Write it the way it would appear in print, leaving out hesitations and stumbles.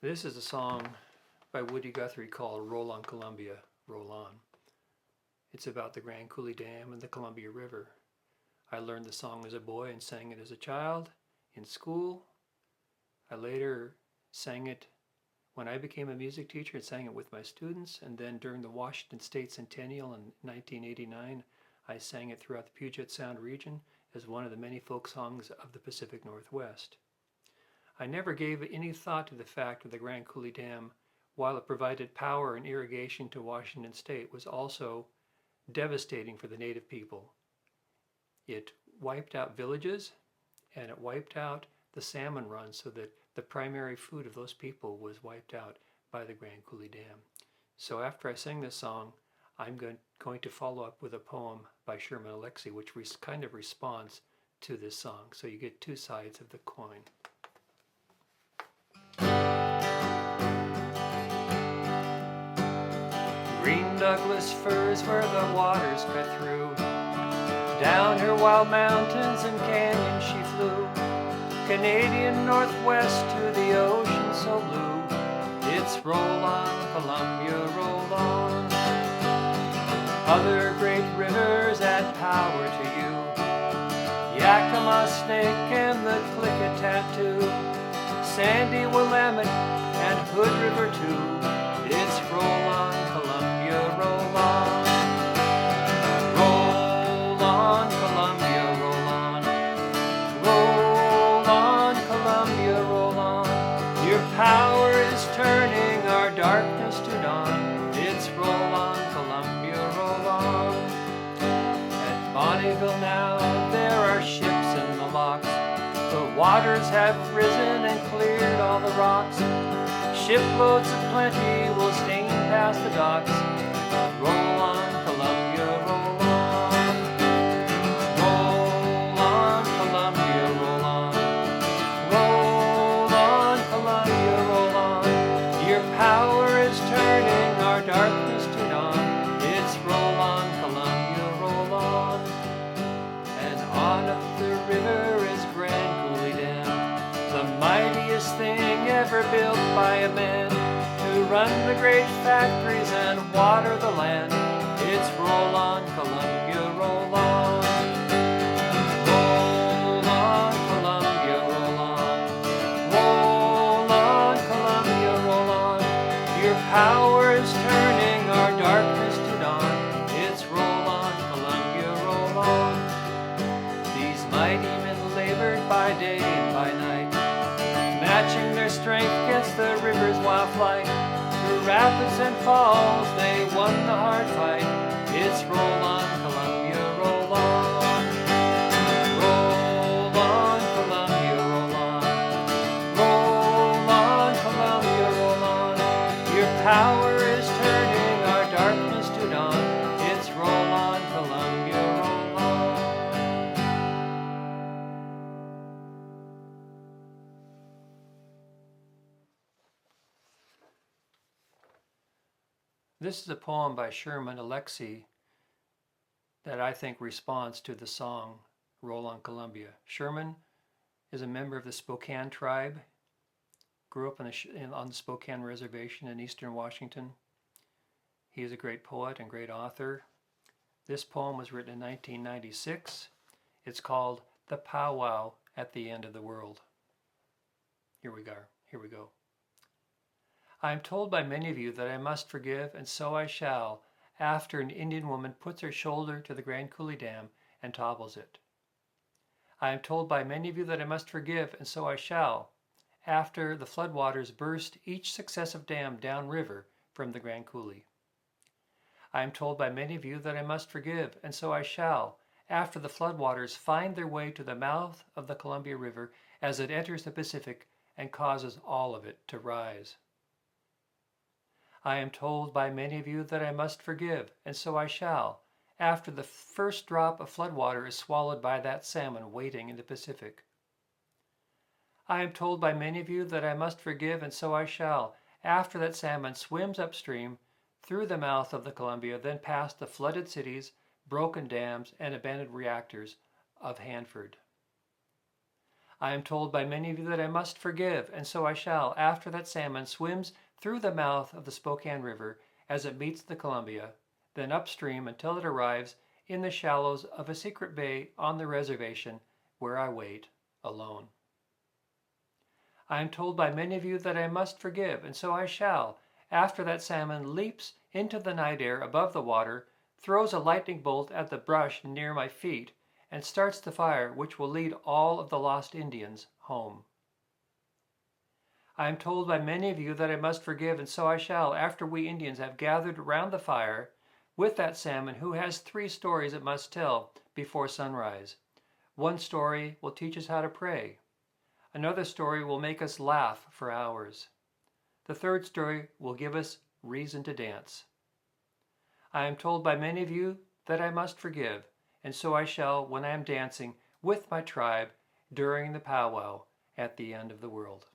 This is a song by Woody Guthrie called Roll on Columbia, Roll On. It's about the Grand Coulee Dam and the Columbia River. I learned the song as a boy and sang it as a child in school. I later sang it when I became a music teacher and sang it with my students, and then during the Washington State Centennial in 1989, I sang it throughout the Puget Sound region as one of the many folk songs of the Pacific Northwest. I never gave any thought to the fact that the Grand Coulee Dam, while it provided power and irrigation to Washington State, was also devastating for the native people. It wiped out villages and it wiped out the salmon run, so that the primary food of those people was wiped out by the Grand Coulee Dam. So after I sing this song, I'm going to follow up with a poem by Sherman Alexie, which kind of responds to this song. So you get two sides of the coin. Green Douglas firs where the waters cut through, down her wild mountains and canyons she flew, Canadian Northwest to the ocean so blue. It's roll on, Columbia, roll on. Other great rivers add power to you, Yakima, Snake, and the Klickitat too, Sandy, Willamette, and Hood River too. It's roll on, Columbia, roll on. Roll on, Columbia, roll on. Roll on, Columbia, roll on. Your power is turning our darkness to dawn. It's roll on, Columbia, roll on. At Bonneville now there are ships in the locks. The waters have risen and cleared all the rocks. Shiploads of plenty will steam past the docks. Roll on, Columbia, roll on. Roll on, Columbia, roll on. Roll on, Columbia, roll on. Your power is turning our darkness to dawn. It's roll on, Columbia, roll on. And on up the river is Grand Coulee Dam, the mightiest thing ever built by a man to run the great factories and water the land. It's roll on, Columbia, roll on. Roll on, Columbia, roll on. Roll on, Columbia, roll on. Your power is turning our darkness to dawn. It's roll on, Columbia, roll on. These mighty men labored by day and by night, matching their strength against the river's wild flight. Through rapids and falls, they won the hard fight. It's roll on, Columbia, roll on. Roll on, Columbia, roll on. Roll on, Columbia, roll on. Your power is turning our darkness to dawn. It's roll on, Columbia, roll on. This is a poem by Sherman Alexie that I think responds to the song Roll on Columbia. Sherman is a member of the Spokane tribe, grew up on the Spokane Reservation in eastern Washington. He is a great poet and great author. This poem was written in 1996. It's called The Powwow at the End of the World. Here we go. I am told by many of you that I must forgive, and so I shall, after an Indian woman puts her shoulder to the Grand Coulee Dam and topples it. I am told by many of you that I must forgive, and so I shall, after the floodwaters burst each successive dam downriver from the Grand Coulee. I am told by many of you that I must forgive, and so I shall, after the floodwaters find their way to the mouth of the Columbia River as it enters the Pacific and causes all of it to rise. I am told by many of you that I must forgive, and so I shall, after the first drop of floodwater is swallowed by that salmon waiting in the Pacific. I am told by many of you that I must forgive, and so I shall, after that salmon swims upstream through the mouth of the Columbia, then past the flooded cities, broken dams, and abandoned reactors of Hanford. I am told by many of you that I must forgive, and so I shall, after that salmon swims through the mouth of the Spokane River as it meets the Columbia, then upstream until it arrives in the shallows of a secret bay on the reservation where I wait alone. I am told by many of you that I must forgive, and so I shall, after that salmon leaps into the night air above the water, throws a lightning bolt at the brush near my feet, and starts the fire which will lead all of the lost Indians home. I am told by many of you that I must forgive, and so I shall, after we Indians have gathered round the fire with that salmon who has 3 stories it must tell before sunrise. One story will teach us how to pray. Another story will make us laugh for hours. The third story will give us reason to dance. I am told by many of you that I must forgive, and so I shall when I am dancing with my tribe during the powwow at the end of the world.